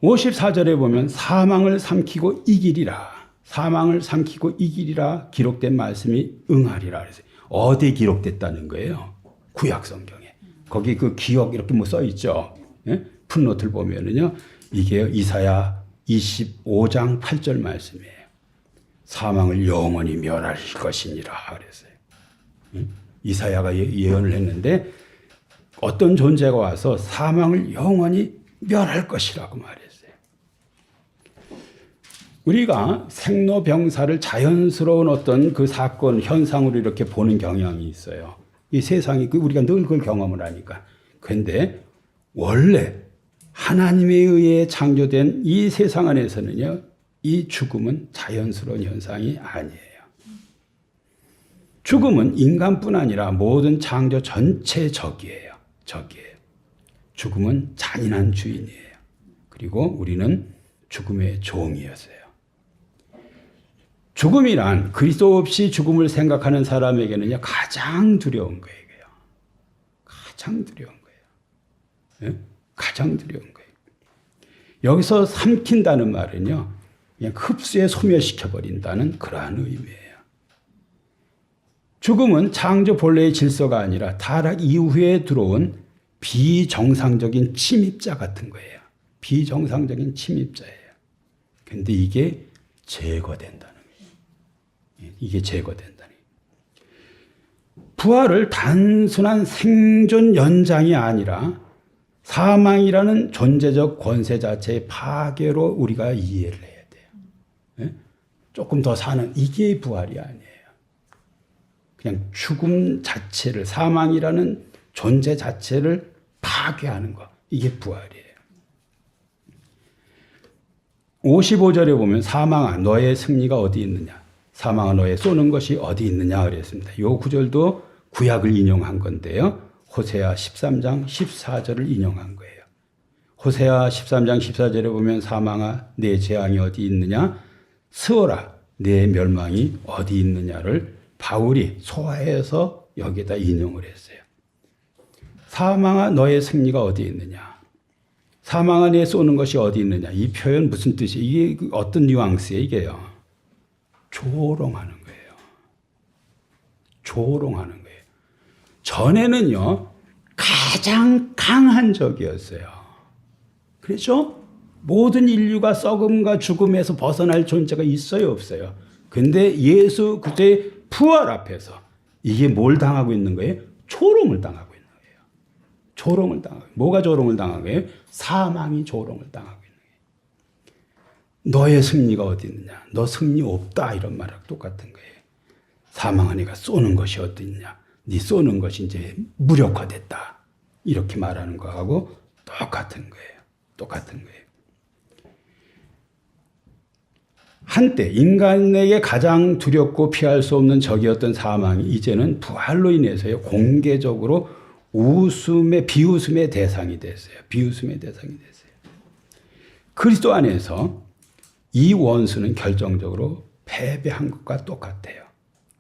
54절에 보면 사망을 삼키고 이기리라 기록된 말씀이 응하리라 그랬어요. 어디에 기록됐다는 거예요? 구약 성경에. 거기 그 기억 이렇게 뭐 써 있죠. 풋노트를 보면은요, 이게 이사야 25장 8절 말씀이에요. 사망을 영원히 멸하실 것이니라 그랬어요. 이사야가 예언을 했는데 어떤 존재가 와서 사망을 영원히 멸할 것이라고 말했어요. 우리가 생로병사를 자연스러운 어떤 그 사건, 현상으로 이렇게 보는 경향이 있어요. 이 세상이 우리가 늘 그걸 경험을 하니까. 그런데 원래 하나님에 의해 창조된 이 세상 안에서는요, 이 죽음은 자연스러운 현상이 아니에요. 죽음은 인간뿐 아니라 모든 창조 전체의 적이에요. 죽음은 잔인한 주인이에요. 그리고 우리는 죽음의 종이었어요. 죽음이란 그리스도 없이 죽음을 생각하는 사람에게는요, 가장 두려운 거예요. 가장 두려운 거예요. 여기서 삼킨다는 말은요, 그냥 흡수에 소멸시켜버린다는 그러한 의미예요. 죽음은 창조 본래의 질서가 아니라 타락 이후에 들어온 비정상적인 침입자 같은 거예요. 비정상적인 침입자예요. 근데 이게 제거된다는 거예요. 이게 제거된다는 거예요. 부활을 단순한 생존 연장이 아니라 사망이라는 존재적 권세 자체의 파괴로 우리가 이해를 해야 돼요. 조금 더 사는, 이게 부활이 아니에요. 그냥 죽음 자체를, 사망이라는 존재 자체를 파괴하는 것. 이게 부활이에요. 55절에 보면 사망아 너의 승리가 어디 있느냐. 사망아 너의 쏘는 것이 어디 있느냐 그랬습니다. 이 구절도 구약을 인용한 건데요. 호세아 13장 14절을 인용한 거예요. 호세아 13장 14절에 보면 사망아 내 재앙이 어디 있느냐. 스어라 내 멸망이 어디 있느냐를 바울이 소화해서 여기에다 인용을 했어요. 사망아 너의 승리가 어디 있느냐. 사망아 내 쏘는 것이 어디 있느냐. 이 표현 무슨 뜻이에요? 이게 어떤 뉘앙스예요 이게요. 조롱하는 거예요. 조롱하는 거예요. 전에는요 가장 강한 적이었어요. 그렇죠? 모든 인류가 썩음과 죽음에서 벗어날 존재가 있어요 없어요? 근데 예수 그때의 부활 앞에서 이게 뭘 당하고 있는 거예요? 조롱을 당하고 있는 거예요. 조롱을 당하고. 뭐가 조롱을 당한 거예요? 사망이 조롱을 당하고 있는 거예요. 너의 승리가 어디 있느냐? 너 승리 없다 이런 말하고 똑같은 거예요. 사망아 네가 쏘는 것이 어디 있냐? 네 쏘는 것이 이제 무력화됐다. 이렇게 말하는 거하고 똑같은 거예요. 똑같은 거예요. 한때 인간에게 가장 두렵고 피할 수 없는 적이었던 사망이 이제는 부활로 인해서요 공개적으로 비웃음의 대상이 됐어요. 비웃음의 대상이 됐어요. 그리스도 안에서 이 원수는 결정적으로 패배한 것과 똑같아요.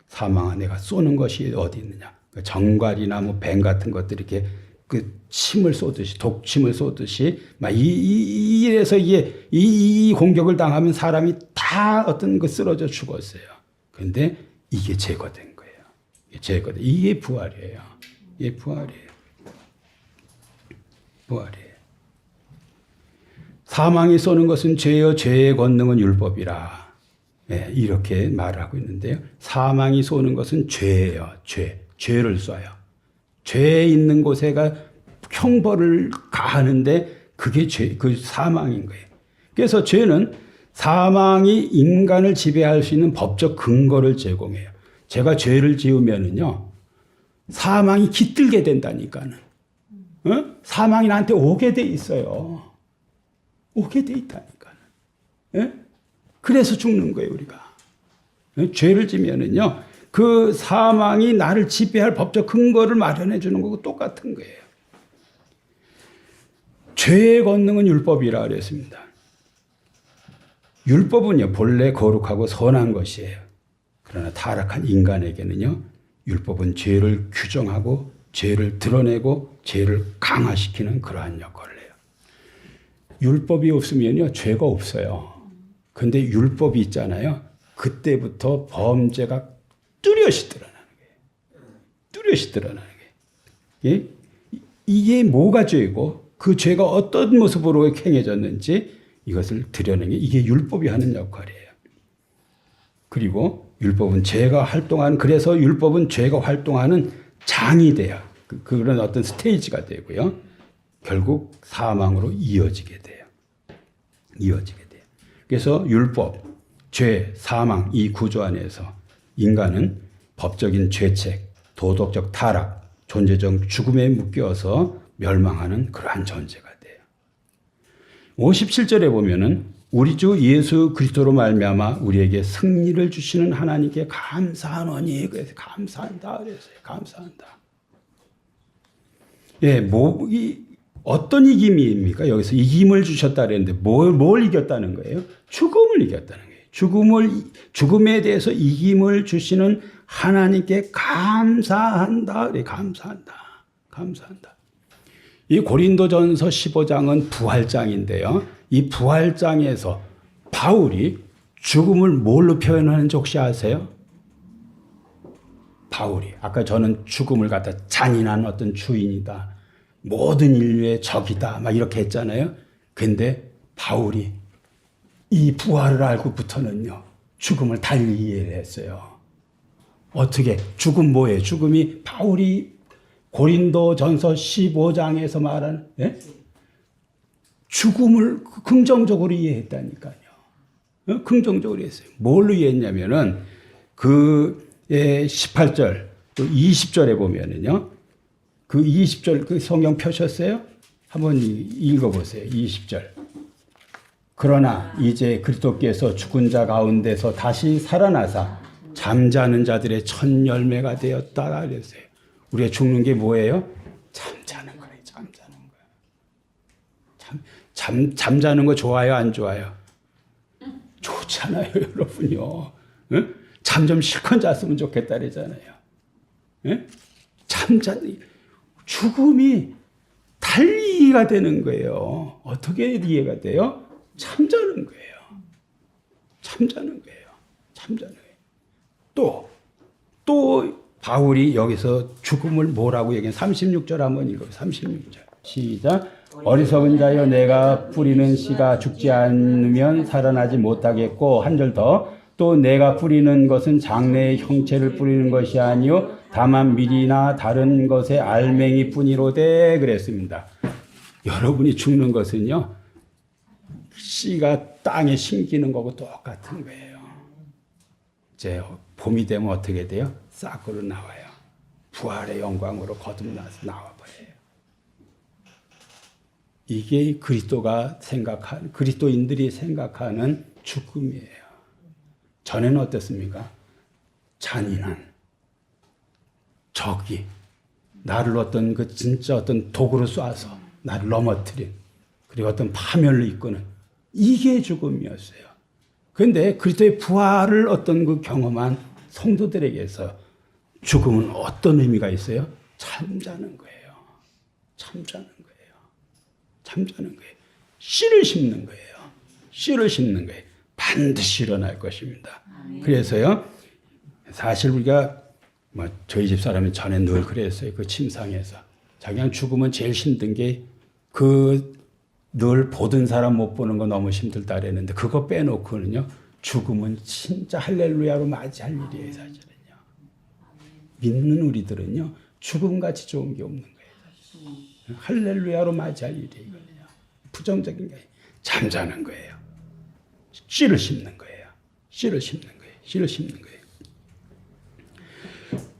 사망아 내가 쏘는 것이 어디 있느냐. 정갈이나 뭐 뱀 같은 것들이 이렇게 그 침을 쏘듯이 독침을 쏘듯이 막 이래서 이게 이 공격을 당하면 사람이 다 어떤 거 쓰러져 죽었어요. 그런데 이게 제거된 거예요. 이게 제거된. 이게 부활이에요. 이게 부활이에요. 부활이에요. 사망이 쏘는 것은 죄요 죄의 권능은 율법이라. 네, 이렇게 말하고 있는데요. 사망이 쏘는 것은 죄예요. 죄를 쏴요. 죄 있는 곳에가 형벌을 가하는데 그게 그 사망인 거예요. 그래서 죄는 사망이 인간을 지배할 수 있는 법적 근거를 제공해요. 제가 죄를 지으면은요, 사망이 깃들게 된다니까는. 어? 사망이 나한테 오게 돼 있어요. 오게 돼 있다니까는. 예? 그래서 죽는 거예요, 우리가. 예? 죄를 지면은요, 그 사망이 나를 지배할 법적 근거를 마련해 주는 거고 똑같은 거예요. 죄의 권능은 율법이라 그랬습니다. 율법은요, 본래 거룩하고 선한 것이에요. 그러나 타락한 인간에게는요, 율법은 죄를 규정하고 죄를 드러내고 죄를 강화시키는 그러한 역할을 해요. 율법이 없으면요, 죄가 없어요. 근데 율법이 있잖아요. 그때부터 범죄가 뚜렷이 드러나는 거예요. 뚜렷이 드러나는 거예요. 이게 뭐가 죄고 그 죄가 어떤 모습으로 행해졌는지 이것을 드러내는 게 이게 율법이 하는 역할이에요. 그리고 율법은 그래서 율법은 죄가 활동하는 장이 돼요. 그런 어떤 스테이지가 되고요. 결국 사망으로 이어지게 돼요. 이어지게 돼요. 그래서 율법, 죄, 사망 이 구조 안에서 인간은 법적인 죄책, 도덕적 타락, 존재적 죽음에 묶여서 멸망하는 그러한 존재가 돼요. 57절에 보면은 우리 주 예수 그리스도로 말미암아 우리에게 승리를 주시는 하나님께 감사하노니 그래서 감사한다 그랬어요. 감사한다. 예, 어떤 이김입니까? 여기서 이김을 주셨다 그랬는데 뭘 이겼다는 거예요? 죽음을 이겼다는 거예요. 죽음에 대해서 이김을 주시는 하나님께 감사한다. 그래, 감사한다. 감사한다. 이 고린도전서 15장은 부활장인데요. 이 부활장에서 바울이 죽음을 뭘로 표현하는지 혹시 아세요? 바울이 아까 저는 죽음을 갖다 잔인한 어떤 주인이다. 모든 인류의 적이다. 막 이렇게 했잖아요. 근데 바울이 이 부활을 알고부터는요. 죽음을 달리 이해를 했어요. 어떻게? 죽음 뭐예요? 죽음이 바울이 고린도전서 15장에서 말하는 죽음을 긍정적으로 이해했다니까요. 긍정적으로 했어요. 뭘로 이해했냐면은 18절 또 20절에 보면은요. 그 20절 그 성경 펴셨어요? 한번 읽어보세요. 20절. 그러나 이제 그리스도께서 죽은 자 가운데서 다시 살아나사 잠자는 자들의 첫 열매가 되었다 그랬어요. 우리가 죽는 게 뭐예요? 잠자는 거예요. 잠자는 거예요. 잠자는 거 좋아요? 안 좋아요? 좋잖아요, 여러분요. 응? 잠 좀 실컷 잤으면 좋겠다 그러잖아요. 응? 죽음이 달리 이해가 되는 거예요. 어떻게 이해가 돼요? 잠자는 거예요. 잠자는 거예요. 잠자는 거예요. 또 바울이 여기서 죽음을 뭐라고 얘기해? 36절 한번 읽어요. 36절. 시작. 어리석은 자여 내가 뿌리는 씨가 죽지 않으면 살아나지 못하겠고 한 절 더. 또 내가 뿌리는 것은 장래의 형체를 뿌리는 것이 아니요 다만 밀이나 다른 것의 알맹이 뿐이로되 그랬습니다. 여러분이 죽는 것은요. 씨가 땅에 심기는 거고 똑같은 거예요. 이제 봄이 되면 어떻게 돼요? 싹으로 나와요. 부활의 영광으로 거듭나서 나와버려요. 이게 그리스도인들이 생각하는 죽음이에요. 전에는 어땠습니까? 잔인한 적이 나를 진짜 도구로 쏴서 나를 넘어뜨린 그리고 어떤 파멸을 이끄는 이게 죽음이었어요. 그런데 그리스도의 부활을 경험한 성도들에게서 죽음은 어떤 의미가 있어요? 잠자는 거예요. 잠자는 거예요. 잠자는 거예요. 씨를 심는 거예요. 씨를 심는 거예요. 반드시 일어날 것입니다. 그래서요, 사실 우리가 저희 집 사람이 전에 늘 그랬어요. 그 침상에서 자기가 죽으면 제일 힘든 게 늘 보던 사람 못 보는 거 너무 힘들다 그랬는데 그거 빼놓고는요, 죽음은 진짜 할렐루야로 맞이할 일이에요, 사실은요. 믿는 우리들은요, 죽음같이 좋은 게 없는 거예요. 할렐루야로 맞이할 일이에요. 부정적인 거예요. 잠자는 거예요. 씨를 심는 거예요. 씨를 심는 거예요. 씨를 심는 거예요.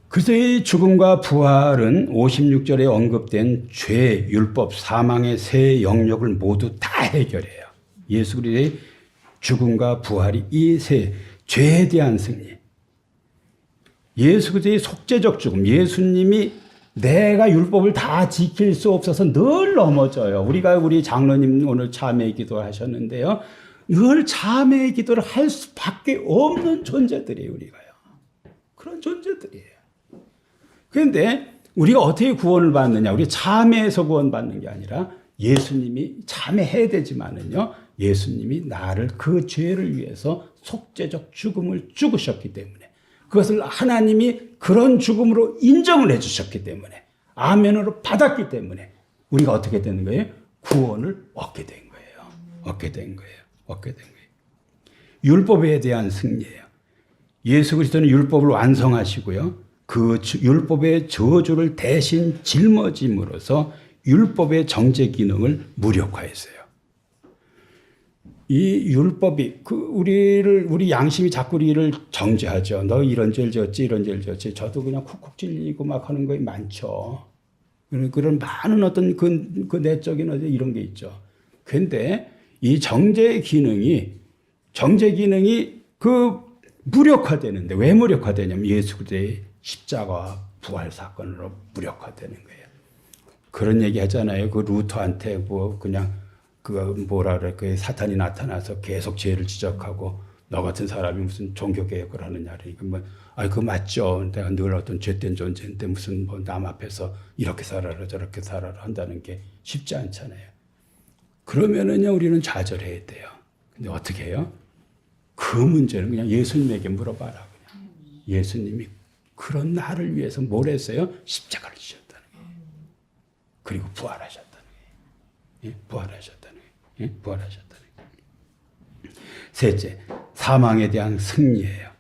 그리스도의 죽음과 부활은 56절에 언급된 죄, 율법, 사망의 세 영역을 모두 다 해결해요. 예수 그리스도의 죽음과 부활이 이 세 죄에 대한 승리. 예수 그리스도의 속죄적 죽음. 예수님이 내가 율법을 다 지킬 수 없어서 늘 넘어져요. 우리 장로님 오늘 참회 기도하셨는데요. 늘 참회 기도를 할 수밖에 없는 존재들이에요, 우리가요. 그런 존재들이에요. 그런데 우리가 어떻게 구원을 받느냐? 우리 참회에서 구원받는 게 아니라 예수님이 참회해야 되지만은요. 예수님이 나를 그 죄를 위해서 속죄적 죽음을 죽으셨기 때문에 그것을 하나님이 그런 죽음으로 인정을 해 주셨기 때문에 아멘으로 받았기 때문에 우리가 어떻게 되는 거예요? 구원을 얻게 된 거예요. 얻게 된 거예요. 얻게 된 거예요. 율법에 대한 승리예요. 예수 그리스도는 율법을 완성하시고요. 그 율법의 저주를 대신 짊어짐으로써 율법의 정죄 기능을 무력화했어요. 이 율법이 우리 양심이 자꾸 우리를 정죄하죠. 너 이런 죄를 지었지, 이런 죄를 지었지. 저도 그냥 쿡쿡 찔리고 막 하는 거에 많죠. 그런 많은 그 내적인 이런 게 있죠. 그런데 이 정죄 기능이 무력화되는데 왜 무력화되냐면 예수 그리스도의 십자가와 부활 사건으로 무력화되는 거예요. 그런 얘기 하잖아요. 그 루터한테 사탄이 나타나서 계속 죄를 지적하고 너 같은 사람이 무슨 종교 개혁을 하느냐. 그러니까 그거 맞죠. 내가 늘 어떤 죄된 존재인데 무슨 남 앞에서 이렇게 살아라 저렇게 살아라 한다는 게 쉽지 않잖아요. 그러면은요 우리는 좌절해야 돼요. 근데 어떻게 해요? 그 문제는 그냥 예수님에게 물어봐라. 그냥. 예수님이 그런 나를 위해서 뭘 했어요? 십자가를 지셨다는 거예요. 그리고 부활하셨다는 거예요. 예? 부활하셨다는 거예요. 예? 부활하셨다는 거예요. 셋째, 사망에 대한 승리예요.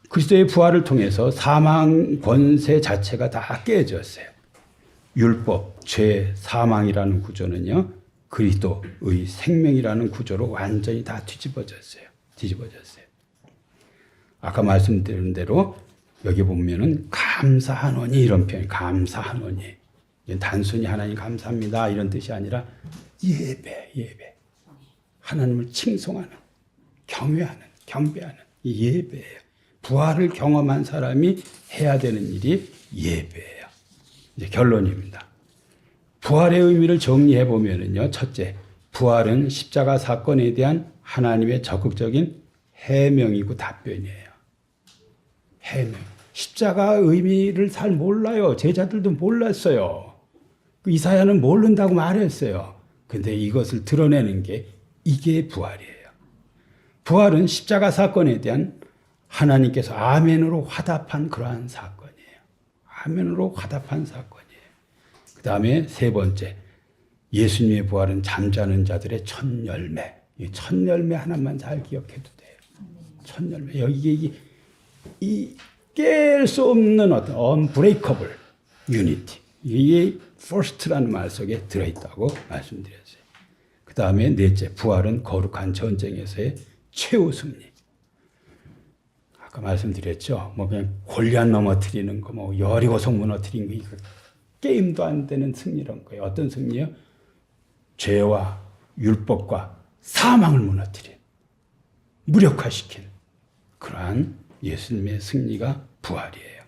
그리스도의 부활을 통해서 사망 권세 자체가 다 깨졌어요. 율법, 죄, 사망이라는 구조는요. 그리스도의 생명이라는 구조로 완전히 다 뒤집어졌어요. 아까 말씀드린 대로 여기 보면은 감사하노니 이런 표현, 감사하노니. 단순히 하나님 감사합니다 이런 뜻이 아니라 예배. 하나님을 칭송하는, 경외하는, 경배하는 이 예배예요. 부활을 경험한 사람이 해야 되는 일이 예배예요. 이제 결론입니다. 부활의 의미를 정리해 보면은요, 첫째, 부활은 십자가 사건에 대한 하나님의 적극적인 해명이고 답변이에요. 해명. 십자가 의미를 잘 몰라요. 제자들도 몰랐어요. 이사야는 모른다고 말했어요. 근데 이것을 드러내는 게 이게 부활이에요. 부활은 십자가 사건에 대한 하나님께서 아멘으로 화답한 그러한 사건이에요. 아멘으로 화답한 사건이에요. 그 다음에 세 번째, 예수님의 부활은 잠자는 자들의 첫 열매. 이 첫 열매 하나만 잘 기억해도 돼요. 첫 열매. 여기에 이 깰 수 없는 어떤 unbreakable unity. 이게 first라는 말 속에 들어있다고 말씀드렸어요. 그 다음에 넷째, 부활은 거룩한 전쟁에서의 최후 승리. 아까 말씀드렸죠. 뭐 그냥 골리앗 넘어뜨리는 거, 뭐 여리고성 무너뜨린 거, 이거 게임도 안 되는 승리란 거예요. 어떤 승리요? 죄와 율법과 사망을 무너뜨린, 무력화시킨 그러한 예수님의 승리가 부활이에요.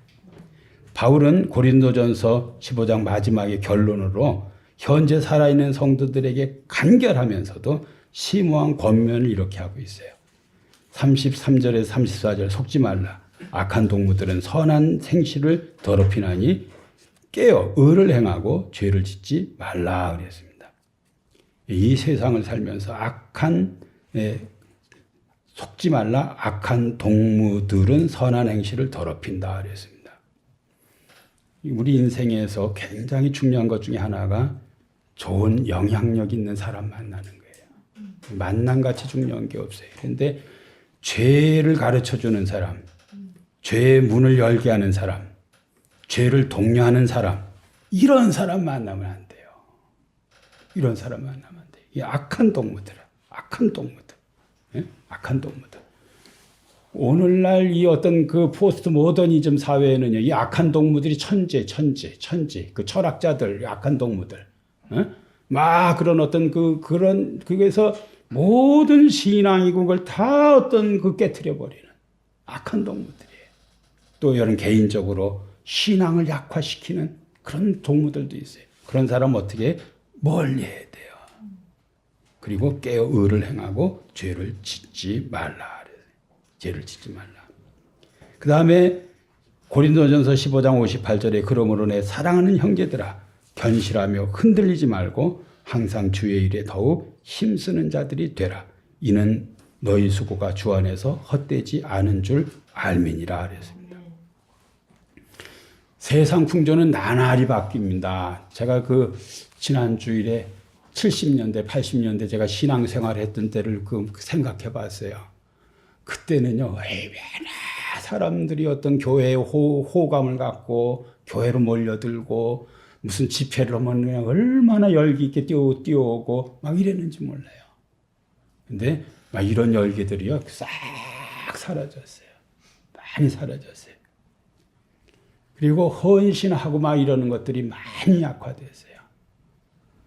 바울은 고린도전서 15장 마지막의 결론으로 현재 살아있는 성도들에게 간결하면서도 심오한 권면을 이렇게 하고 있어요. 33절에서 34절 속지 말라. 악한 동무들은 선한 생시를 더럽히나니 깨어 의를 행하고 죄를 짓지 말라 그랬습니다. 이 세상을 살면서 속지 말라. 악한 동무들은 선한 행실을 더럽힌다 그랬습니다. 우리 인생에서 굉장히 중요한 것 중에 하나가 좋은 영향력 있는 사람 만나는 거예요. 만남같이 중요한 게 없어요. 그런데 죄를 가르쳐주는 사람, 죄의 문을 열게 하는 사람, 죄를 독려하는 사람, 이런 사람 만나면 안 돼요. 이런 사람 만나면 안 돼요. 이 악한 동무들, 악한 동무들. 예? 악한 동무들. 오늘날 이 어떤 그 포스트 모더니즘 사회에는요, 이 악한 동무들이 천재, 그 철학자들, 악한 동무들. 예? 막 그런 어떤 그래서 모든 신앙이고 그걸 다 어떤 깨트려버리는 악한 동무들이에요. 또 이런 개인적으로 신앙을 약화시키는 그런 동무들도 있어요. 그런 사람 어떻게 멀리 해야 돼요. 그리고 깨어 의를 행하고 죄를 짓지 말라. 죄를 짓지 말라. 그 다음에 고린도전서 15장 58절에 그러므로 내 사랑하는 형제들아 견실하며 흔들리지 말고 항상 주의 일에 더욱 힘쓰는 자들이 되라. 이는 너희 수고가 주 안에서 헛되지 않은 줄 알미니라 그랬습니다. 세상 풍조는 나날이 바뀝니다. 제가 지난 주일에 70년대, 80년대 제가 신앙생활 했던 때를 생각해 봤어요. 그때는요, 얼마나 사람들이 어떤 교회에 호감을 갖고 교회로 몰려들고 무슨 집회를 하면 그냥 얼마나 열기 있게 뛰어오고 막 이랬는지 몰라요. 근데 막 이런 열기들이요, 싹 사라졌어요. 많이 사라졌어요. 그리고 헌신하고 막 이러는 것들이 많이 약화됐어요.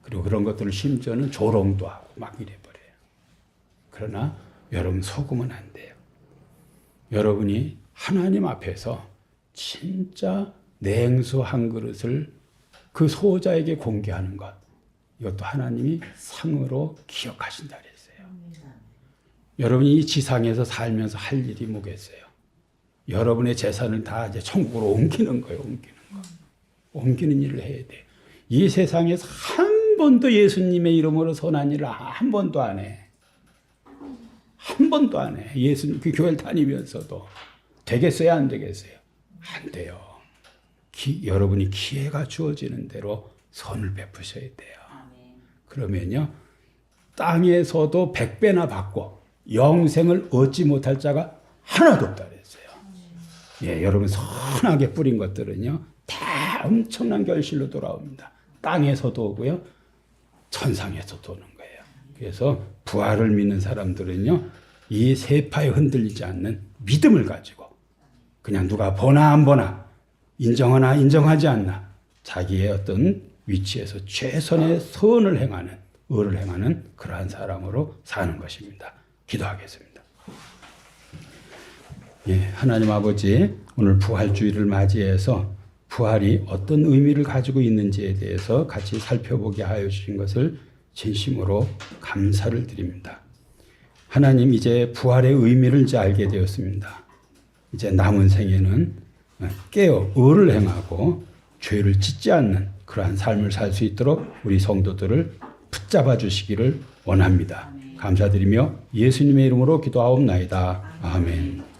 그리고 그런 것들을 심지어는 조롱도 하고 막 이래버려요. 그러나 여러분 속으면 안 돼요. 여러분이 하나님 앞에서 진짜 냉수 한 그릇을 그 소자에게 공개하는 것, 이것도 하나님이 상으로 기억하신다 그랬어요. 여러분이 이 지상에서 살면서 할 일이 뭐겠어요? 여러분의 재산을 다 이제 천국으로 옮기는 거예요. 옮기는 일을 해야 돼요. 이 세상에서 한 번도 예수님의 이름으로 선한 일을 한 번도 안 해. 한 번도 안 해. 예수님 교회를 다니면서도. 되겠어요? 안 되겠어요? 안 돼요. 여러분이 기회가 주어지는 대로 선을 베푸셔야 돼요. 그러면요, 땅에서도 100배나 받고 영생을 얻지 못할 자가 하나도 없다 그랬어요. 예, 여러분 선하게 뿌린 것들은요, 다 엄청난 결실로 돌아옵니다. 땅에서도 오고요, 천상에서도 오는 거예요. 그래서 부활을 믿는 사람들은요, 이 세파에 흔들리지 않는 믿음을 가지고 그냥 누가 보나 안 보나, 인정하나 인정하지 않나, 자기의 어떤 위치에서 최선의 선을 행하는, 의를 행하는 그러한 사람으로 사는 것입니다. 기도하겠습니다. 예, 하나님 아버지, 오늘 부활주의를 맞이해서 부활이 어떤 의미를 가지고 있는지에 대해서 같이 살펴보게 하여 주신 것을 진심으로 감사를 드립니다. 하나님, 이제 부활의 의미를 이제 알게 되었습니다. 이제 남은 생에는 깨어 의를 행하고 죄를 짓지 않는 그러한 삶을 살 수 있도록 우리 성도들을 붙잡아 주시기를 원합니다. 감사드리며 예수님의 이름으로 기도하옵나이다. 아멘.